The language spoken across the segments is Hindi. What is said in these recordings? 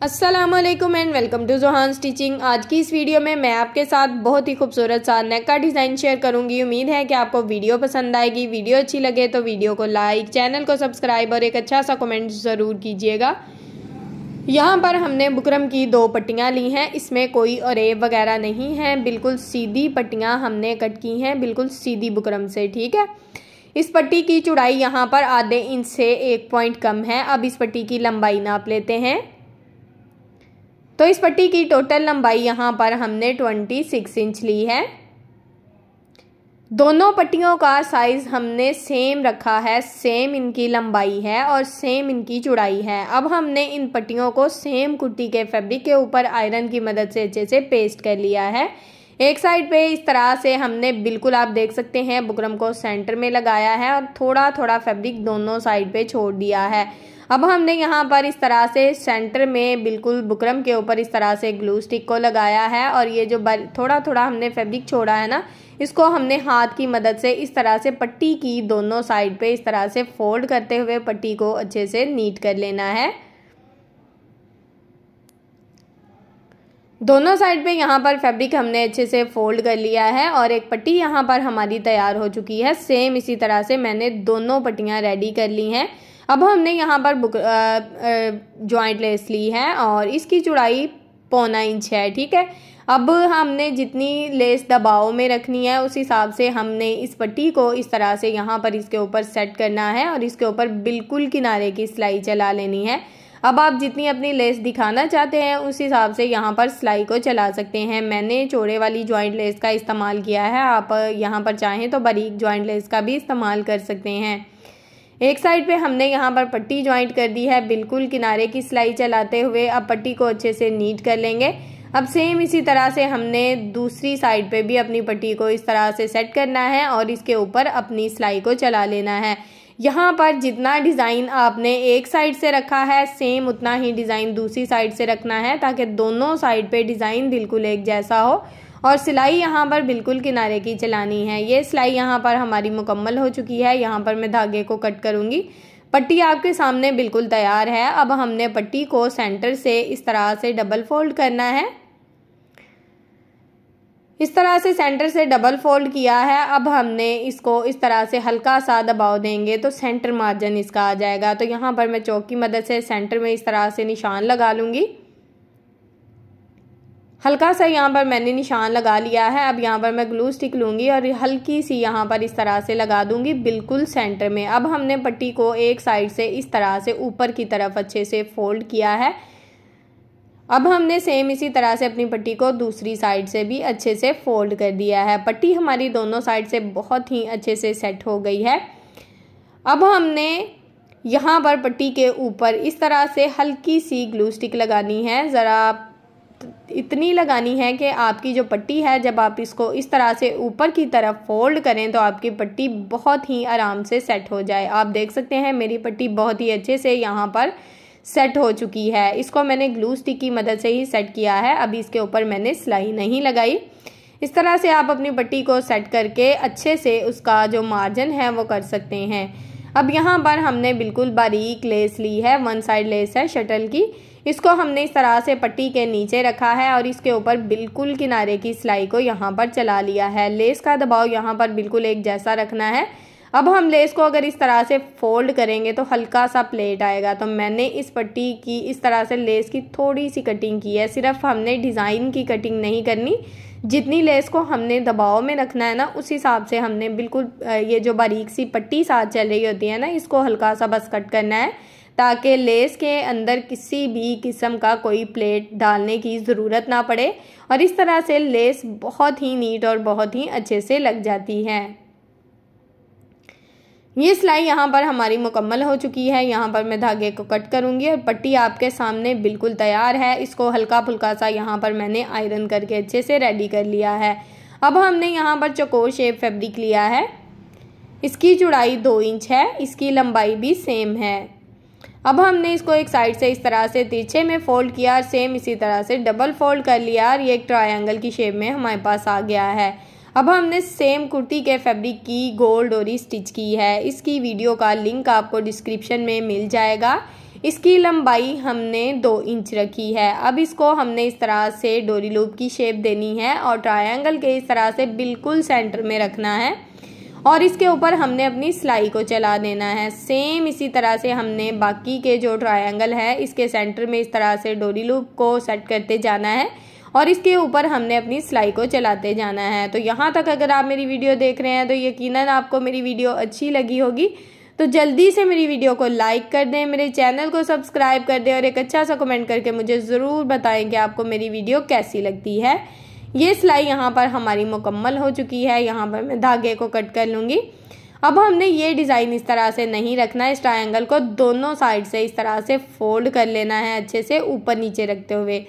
अस्सलामुअलैकुम and welcome to Johan stitching. आज की इस वीडियो में मैं आपके साथ बहुत ही खूबसूरत सा नेक का डिज़ाइन शेयर करूंगी। उम्मीद है कि आपको वीडियो पसंद आएगी। वीडियो अच्छी लगे तो वीडियो को लाइक, चैनल को सब्सक्राइब और एक अच्छा सा कमेंट ज़रूर कीजिएगा। यहाँ पर हमने बुकरम की 2 पट्टियाँ ली हैं। इसमें कोई अरेब वगैरह नहीं है, बिल्कुल सीधी पट्टियाँ हमने कट की हैं, बिल्कुल सीधी बुकरम से। ठीक है, इस पट्टी की चौड़ाई यहाँ पर आधे इंच से 1 पॉइंट कम है। अब इस पट्टी की लंबाई नाप लेते हैं। तो इस पट्टी की टोटल लंबाई यहाँ पर हमने 26 इंच ली है। दोनों पट्टियों का साइज हमने सेम रखा है, सेम इनकी लंबाई है और सेम इनकी चौड़ाई है। अब हमने इन पट्टियों को सेम कुर्ती के फैब्रिक के ऊपर आयरन की मदद से अच्छे से पेस्ट कर लिया है। एक साइड पे इस तरह से हमने बिल्कुल आप देख सकते हैं बुकरम को सेंटर में लगाया है और थोड़ा थोड़ा फैब्रिक दोनों साइड पे छोड़ दिया है। अब हमने यहाँ पर इस तरह से सेंटर में बिल्कुल बुकरम के ऊपर इस तरह से ग्लू स्टिक को लगाया है और ये जो थोड़ा थोड़ा हमने फैब्रिक छोड़ा है ना, इसको हमने हाथ की मदद से इस तरह से पट्टी की दोनों साइड पे इस तरह से फोल्ड करते हुए पट्टी को अच्छे से नीट कर लेना है। दोनों साइड पे यहाँ पर फैब्रिक हमने अच्छे से फोल्ड कर लिया है और एक पट्टी यहाँ पर हमारी तैयार हो चुकी है। सेम इसी तरह से मैंने दोनों पट्टियाँ रेडी कर ली हैं। अब हमने यहाँ पर जॉइंट लेस ली है और इसकी चौड़ाई 1.25 इंच है। ठीक है, अब हमने जितनी लेस दबाव में रखनी है उस हिसाब से हमने इस पट्टी को इस तरह से यहाँ पर इसके ऊपर सेट करना है और इसके ऊपर बिल्कुल किनारे की सिलाई चला लेनी है। अब आप जितनी अपनी लेस दिखाना चाहते हैं उस हिसाब से यहाँ पर सिलाई को चला सकते हैं। मैंने चौड़े वाली जॉइंट लेस का इस्तेमाल किया है, आप यहाँ पर चाहें तो बारीक जॉइंट लेस का भी इस्तेमाल कर सकते हैं। एक साइड पे हमने यहाँ पर पट्टी ज्वाइंट कर दी है बिल्कुल किनारे की सिलाई चलाते हुए। अब पट्टी को अच्छे से नीट कर लेंगे। अब सेम इसी तरह से हमने दूसरी साइड पे भी अपनी पट्टी को इस तरह से सेट करना है और इसके ऊपर अपनी सिलाई को चला लेना है। यहाँ पर जितना डिज़ाइन आपने एक साइड से रखा है सेम उतना ही डिज़ाइन दूसरी साइड से रखना है ताकि दोनों साइड पे डिज़ाइन बिल्कुल एक जैसा हो और सिलाई यहाँ पर बिल्कुल किनारे की चलानी है। ये सिलाई यहाँ पर हमारी मुकम्मल हो चुकी है। यहाँ पर मैं धागे को कट करूँगी। पट्टी आपके सामने बिल्कुल तैयार है। अब हमने पट्टी को सेंटर से इस तरह से डबल फोल्ड करना है। इस तरह से सेंटर से डबल फोल्ड किया है। अब हमने इसको इस तरह से हल्का सा दबाव देंगे तो सेंटर मार्जिन इसका आ जाएगा। तो यहाँ पर मैं चौक की मदद से सेंटर में इस तरह से निशान लगा लूँगी। हल्का सा यहाँ पर मैंने निशान लगा लिया है। अब यहाँ पर मैं ग्लू स्टिक लूँगी और हल्की सी यहाँ पर इस तरह से लगा दूँगी बिल्कुल सेंटर में। अब हमने पट्टी को एक साइड से इस तरह से ऊपर की तरफ अच्छे से फोल्ड किया है। अब हमने सेम इसी तरह से अपनी पट्टी को दूसरी साइड से भी अच्छे से फोल्ड कर दिया है। पट्टी हमारी दोनों साइड से बहुत ही अच्छे से सेट हो गई है। अब हमने यहाँ पर पट्टी के ऊपर इस तरह से हल्की सी ग्लू स्टिक लगानी है। ज़रा इतनी लगानी है कि आपकी जो पट्टी है जब आप इसको इस तरह से ऊपर की तरफ फोल्ड करें तो आपकी पट्टी बहुत ही आराम से सेट हो जाए। आप देख सकते हैं मेरी पट्टी बहुत ही अच्छे से यहाँ पर सेट हो चुकी है। इसको मैंने ग्लू स्टिक की मदद से ही सेट किया है। अभी इसके ऊपर मैंने सिलाई नहीं लगाई। इस तरह से आप अपनी पट्टी को सेट करके अच्छे से उसका जो मार्जिन है वो कर सकते हैं। अब यहाँ पर हमने बिल्कुल बारीक लेस ली है, 1 साइड लेस है शटल की। इसको हमने इस तरह से पट्टी के नीचे रखा है और इसके ऊपर बिल्कुल किनारे की सिलाई को यहाँ पर चला लिया है। लेस का दबाव यहाँ पर बिल्कुल एक जैसा रखना है। अब हम लेस को अगर इस तरह से फोल्ड करेंगे तो हल्का सा प्लेट आएगा। तो मैंने इस पट्टी की इस तरह से लेस की थोड़ी सी कटिंग की है। सिर्फ हमने डिज़ाइन की कटिंग नहीं करनी, जितनी लेस को हमने दबाव में रखना है ना उस हिसाब से हमने बिल्कुल ये जो बारीक सी पट्टी साथ चल रही होती है ना, इसको हल्का सा बस कट करना है ताकि लेस के अंदर किसी भी किस्म का कोई प्लेट डालने की ज़रूरत ना पड़े और इस तरह से लेस बहुत ही नीट और बहुत ही अच्छे से लग जाती है। ये सिलाई यहाँ पर हमारी मुकम्मल हो चुकी है। यहाँ पर मैं धागे को कट करूँगी और पट्टी आपके सामने बिल्कुल तैयार है। इसको हल्का फुल्का सा यहाँ पर मैंने आयरन करके अच्छे से रेडी कर लिया है। अब हमने यहाँ पर चौकोर शेप फैब्रिक लिया है। इसकी चौड़ाई 2 इंच है, इसकी लंबाई भी सेम है। अब हमने इसको एक साइड से इस तरह से तिरछे में फोल्ड किया और सेम इसी तरह से डबल फोल्ड कर लिया और ये एक ट्रायंगल की शेप में हमारे पास आ गया है। अब हमने सेम कुर्ती के फैब्रिक की गोल डोरी स्टिच की है। इसकी वीडियो का लिंक आपको डिस्क्रिप्शन में मिल जाएगा। इसकी लंबाई हमने 2 इंच रखी है। अब इसको हमने इस तरह से डोरी लूप की शेप देनी है और ट्रायंगल के इस तरह से बिल्कुल सेंटर में रखना है और इसके ऊपर हमने अपनी सिलाई को चला देना है। सेम इसी तरह से हमने बाकी के जो ट्रायंगल है इसके सेंटर में इस तरह से डोरी लूप को सेट करते जाना है और इसके ऊपर हमने अपनी सिलाई को चलाते जाना है। तो यहाँ तक अगर आप मेरी वीडियो देख रहे हैं तो यकीनन आपको मेरी वीडियो अच्छी लगी होगी। तो जल्दी से मेरी वीडियो को लाइक कर दें, मेरे चैनल को सब्सक्राइब कर दें और एक अच्छा सा कमेंट करके मुझे ज़रूर बताएं कि आपको मेरी वीडियो कैसी लगती है। ये सिलाई यहाँ पर हमारी मुकम्मल हो चुकी है। यहाँ पर मैं धागे को कट कर लूँगी। अब हमने ये डिज़ाइन इस तरह से नहीं रखना है, इस ट्रायंगल को दोनों साइड से इस तरह से फोल्ड कर लेना है अच्छे से ऊपर नीचे रखते हुए।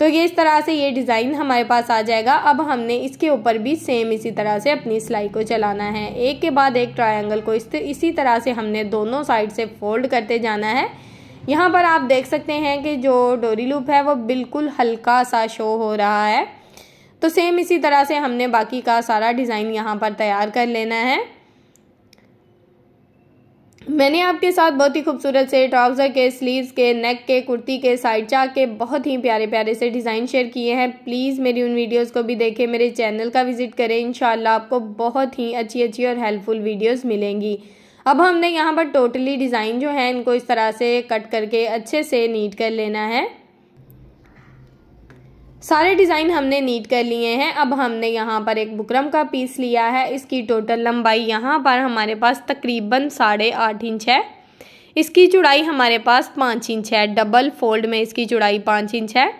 तो ये इस तरह से ये डिज़ाइन हमारे पास आ जाएगा। अब हमने इसके ऊपर भी सेम इसी तरह से अपनी सिलाई को चलाना है। एक के बाद एक ट्रायंगल को इसी तरह से हमने दोनों साइड से फोल्ड करते जाना है। यहाँ पर आप देख सकते हैं कि जो डोरी लूप है वो बिल्कुल हल्का सा शो हो रहा है। तो सेम इसी तरह से हमने बाकी का सारा डिज़ाइन यहाँ पर तैयार कर लेना है। मैंने आपके साथ बहुत ही खूबसूरत से ट्राउज़र के, स्लीव्स के, नेक के, कुर्ती के, साइड चाक के बहुत ही प्यारे प्यारे से डिज़ाइन शेयर किए हैं। प्लीज़ मेरी उन वीडियोस को भी देखें, मेरे चैनल का विजिट करें। इंशाल्लाह आपको बहुत ही अच्छी और हेल्पफुल वीडियोस मिलेंगी। अब हमने यहाँ पर टोटली डिज़ाइन जो है इनको इस तरह से कट करके अच्छे से नीट कर लेना है। सारे डिज़ाइन हमने नीट कर लिए हैं। अब हमने यहाँ पर एक बुकरम का पीस लिया है। इसकी टोटल लंबाई यहाँ पर हमारे पास तकरीबन 8.5 इंच है। इसकी चौड़ाई हमारे पास 5 इंच है। डबल फोल्ड में इसकी चौड़ाई 5 इंच है।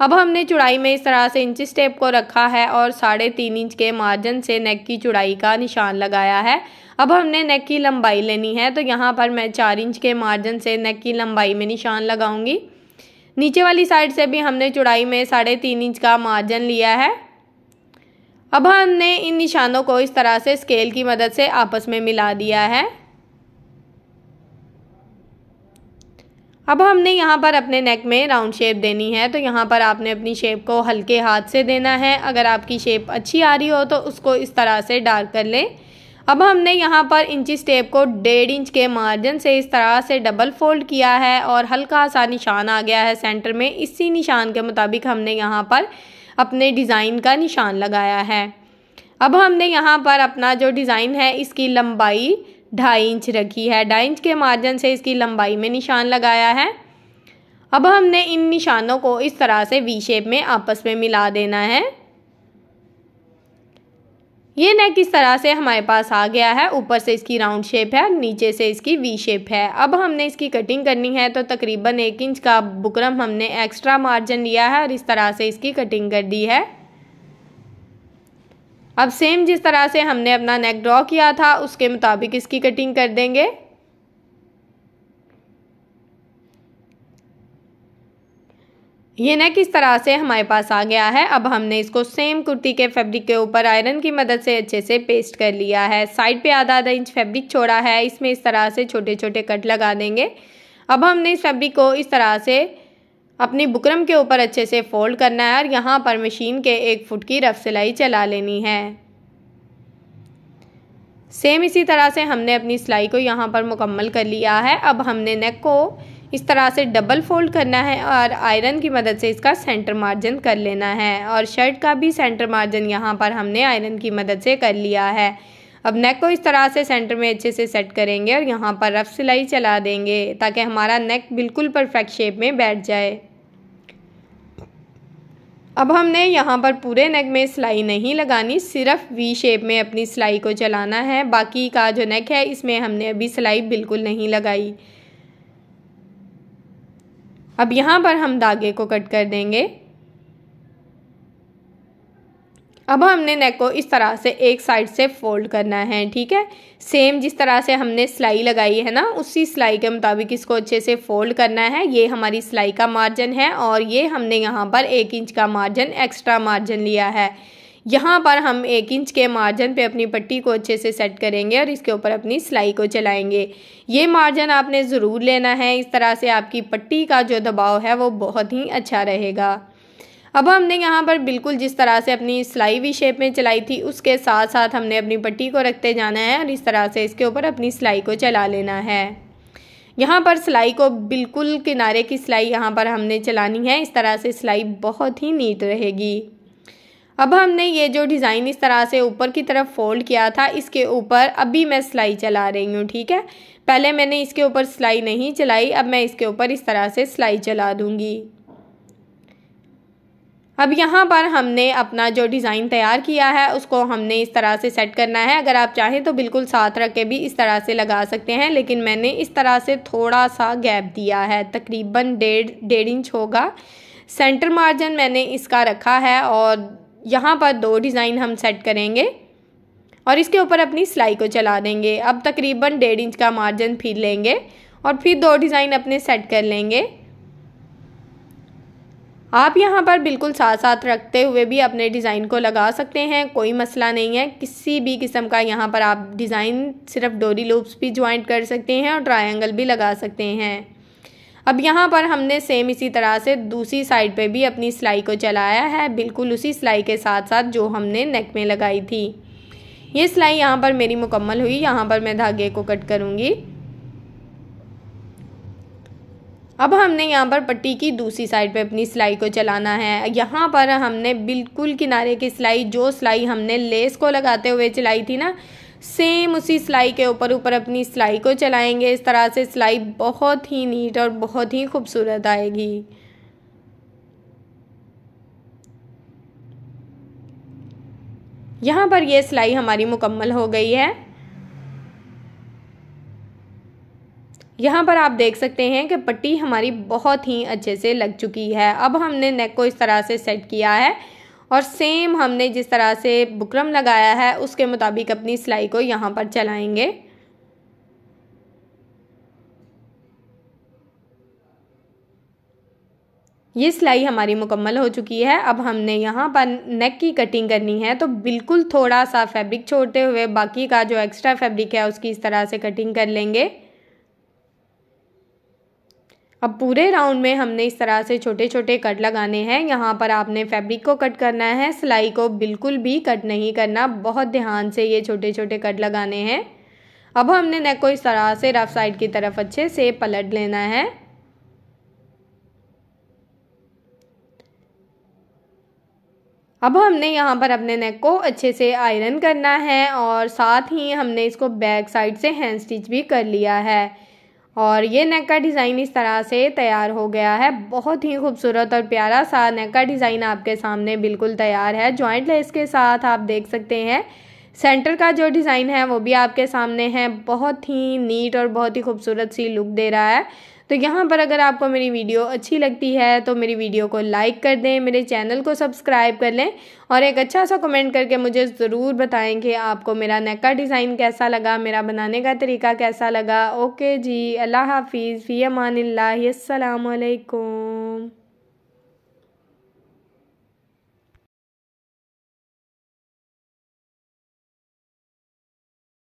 अब हमने चौड़ाई में इस तरह से इंची टेप को रखा है और 3.5 इंच के मार्जिन से नेक की चौड़ाई का निशान लगाया है। अब हमने नेक की लंबाई लेनी है। तो यहाँ पर मैं 4 इंच के मार्जिन से नेक की लंबाई में निशान लगाऊंगी। नीचे वाली साइड से भी हमने चौड़ाई में 3.5 इंच का मार्जिन लिया है। अब हमने इन निशानों को इस तरह से स्केल की मदद से आपस में मिला दिया है। अब हमने यहाँ पर अपने नेक में राउंड शेप देनी है। तो यहाँ पर आपने अपनी शेप को हल्के हाथ से देना है। अगर आपकी शेप अच्छी आ रही हो तो उसको इस तरह से डार्क कर लें। अब हमने यहाँ पर इंची टेप को 1.5 इंच के मार्जिन से इस तरह से डबल फोल्ड किया है और हल्का सा निशान आ गया है सेंटर में। इसी निशान के मुताबिक हमने यहाँ पर अपने डिज़ाइन का निशान लगाया है। अब हमने यहाँ पर अपना जो डिज़ाइन है इसकी लंबाई 2.5 इंच रखी है। 2.5 इंच के मार्जिन से इसकी लंबाई में निशान लगाया है। अब हमने इन निशानों को इस तरह से वी शेप में आपस में मिला देना है। ये नेक इस तरह से हमारे पास आ गया है। ऊपर से इसकी राउंड शेप है, नीचे से इसकी वी शेप है। अब हमने इसकी कटिंग करनी है। तो तकरीबन 1 इंच का बुकरम हमने एक्स्ट्रा मार्जिन लिया है और इस तरह से इसकी कटिंग कर दी है। अब सेम जिस तरह से हमने अपना नेक ड्रॉ किया था उसके मुताबिक इसकी कटिंग कर देंगे। ये नेक इस तरह से हमारे पास आ गया है। अब हमने इसको सेम कुर्ती के फैब्रिक के ऊपर आयरन की मदद से अच्छे से पेस्ट कर लिया है। साइड पे आधा इंच फैब्रिक छोड़ा है, इसमें इस तरह से छोटे छोटे कट लगा देंगे। अब हमने इस फैब्रिक को इस तरह से अपनी बुकरम के ऊपर अच्छे से फोल्ड करना है और यहाँ पर मशीन के 1 फुट की रफ सिलाई चला लेनी है। सेम इसी तरह से हमने अपनी सिलाई को यहाँ पर मुकम्मल कर लिया है। अब हमने नेक को इस तरह से डबल फोल्ड करना है और आयरन की मदद से इसका सेंटर मार्जिन कर लेना है और शर्ट का भी सेंटर मार्जिन यहाँ पर हमने आयरन की मदद से कर लिया है। अब नेक को इस तरह से सेंटर में अच्छे से सेट करेंगे और यहाँ पर रफ सिलाई चला देंगे ताकि हमारा नेक बिल्कुल परफेक्ट शेप में बैठ जाए। अब हमने यहाँ पर पूरे नेक में सिलाई नहीं लगानी, सिर्फ वी शेप में अपनी सिलाई को चलाना है। बाकी का जो नेक है इसमें हमने अभी सिलाई बिल्कुल नहीं लगाई। अब यहाँ पर हम धागे को कट कर देंगे। अब हमने नेक को इस तरह से एक साइड से फोल्ड करना है, ठीक है। सेम जिस तरह से हमने सिलाई लगाई है ना, उसी सिलाई के मुताबिक इसको अच्छे से फोल्ड करना है। ये हमारी सिलाई का मार्जिन है और ये हमने यहाँ पर 1 इंच का मार्जिन एक्स्ट्रा मार्जिन लिया है। यहाँ पर हम 1 इंच के मार्जिन पे अपनी पट्टी को अच्छे से सेट करेंगे और इसके ऊपर अपनी सिलाई को चलाएंगे। ये मार्जिन आपने ज़रूर लेना है, इस तरह से आपकी पट्टी का जो दबाव है वो बहुत ही अच्छा रहेगा। अब हमने यहाँ पर बिल्कुल जिस तरह से अपनी सिलाई वी शेप में चलाई थी उसके साथ साथ हमने अपनी पट्टी को रखते जाना है और इस तरह से इसके ऊपर अपनी सिलाई को चला लेना है। यहाँ पर सिलाई को बिल्कुल किनारे की सिलाई यहाँ पर हमने चलानी है, इस तरह से सिलाई बहुत ही नीट रहेगी। अब हमने ये जो डिज़ाइन इस तरह से ऊपर की तरफ फोल्ड किया था, इसके ऊपर अभी मैं सिलाई चला रही हूँ, ठीक है। पहले मैंने इसके ऊपर सिलाई नहीं चलाई, अब मैं इसके ऊपर इस तरह से सिलाई चला दूँगी। अब यहाँ पर हमने अपना जो डिज़ाइन तैयार किया है उसको हमने इस तरह से सेट करना है। अगर आप चाहें तो बिल्कुल साथ रख के भी इस तरह से लगा सकते हैं, लेकिन मैंने इस तरह से थोड़ा सा गैप दिया है, तकरीबन 1.5 इंच होगा। सेंटर मार्जिन मैंने इसका रखा है और यहाँ पर 2 डिज़ाइन हम सेट करेंगे और इसके ऊपर अपनी सिलाई को चला देंगे। अब तकरीबन 1.5 इंच का मार्जिन फिर लेंगे और फिर 2 डिज़ाइन अपने सेट कर लेंगे। आप यहाँ पर बिल्कुल साथ साथ रखते हुए भी अपने डिज़ाइन को लगा सकते हैं, कोई मसला नहीं है। किसी भी किस्म का यहाँ पर आप डिज़ाइन सिर्फ डोरी लूप्स भी ज्वाइंट कर सकते हैं और ट्रायंगल भी लगा सकते हैं। अब यहाँ पर हमने सेम इसी तरह से दूसरी साइड पे भी अपनी सिलाई को चलाया है, बिल्कुल उसी सिलाई के साथ साथ जो हमने नेक में लगाई थी। ये सिलाई यहाँ पर मेरी मुकम्मल हुई। यहाँ पर मैं धागे को कट करूँगी। अब हमने यहाँ पर पट्टी की दूसरी साइड पे अपनी सिलाई को चलाना है। यहाँ पर हमने बिल्कुल किनारे की सिलाई, जो सिलाई हमने लेस को लगाते हुए चलाई थी ना, सेम उसी सिलाई के ऊपर अपनी सिलाई को चलाएंगे। इस तरह से सिलाई बहुत ही नीट और बहुत ही खूबसूरत आएगी। यहाँ पर ये सिलाई हमारी मुकम्मल हो गई है। यहाँ पर आप देख सकते हैं कि पट्टी हमारी बहुत ही अच्छे से लग चुकी है। अब हमने नेक को इस तरह से सेट किया है और सेम हमने जिस तरह से बुकरम लगाया है उसके मुताबिक अपनी सिलाई को यहाँ पर चलाएंगे। ये सिलाई हमारी मुकम्मल हो चुकी है। अब हमने यहाँ पर नेक की कटिंग करनी है, तो बिल्कुल थोड़ा सा फैब्रिक छोड़ते हुए बाकी का जो एक्स्ट्रा फैब्रिक है उसकी इस तरह से कटिंग कर लेंगे। अब पूरे राउंड में हमने इस तरह से छोटे छोटे कट लगाने हैं। यहाँ पर आपने फैब्रिक को कट करना है, सिलाई को बिल्कुल भी कट नहीं करना। बहुत ध्यान से ये छोटे छोटे कट लगाने हैं। अब हमने नेक को इस तरह से रफ साइड की तरफ अच्छे से पलट लेना है। अब हमने यहाँ पर अपने नेक को अच्छे से आयरन करना है और साथ ही हमने इसको बैक साइड से हैंड स्टिच भी कर लिया है। और ये नेक का डिज़ाइन इस तरह से तैयार हो गया है। बहुत ही खूबसूरत और प्यारा सा नेक का डिज़ाइन आपके सामने बिल्कुल तैयार है। जॉइंट लेस के साथ आप देख सकते हैं। सेंटर का जो डिज़ाइन है वो भी आपके सामने है। बहुत ही नीट और बहुत ही खूबसूरत सी लुक दे रहा है। तो यहाँ पर अगर आपको मेरी वीडियो अच्छी लगती है तो मेरी वीडियो को लाइक कर दें, मेरे चैनल को सब्सक्राइब कर लें और एक अच्छा सा कमेंट करके मुझे ज़रूर बताएं कि आपको मेरा नेक का डिज़ाइन कैसा लगा, मेरा बनाने का तरीका कैसा लगा। ओके जी, अल्लाह हाफिज़, फ़ी अमानिल्लाह, अस्सलामु अलैकुम।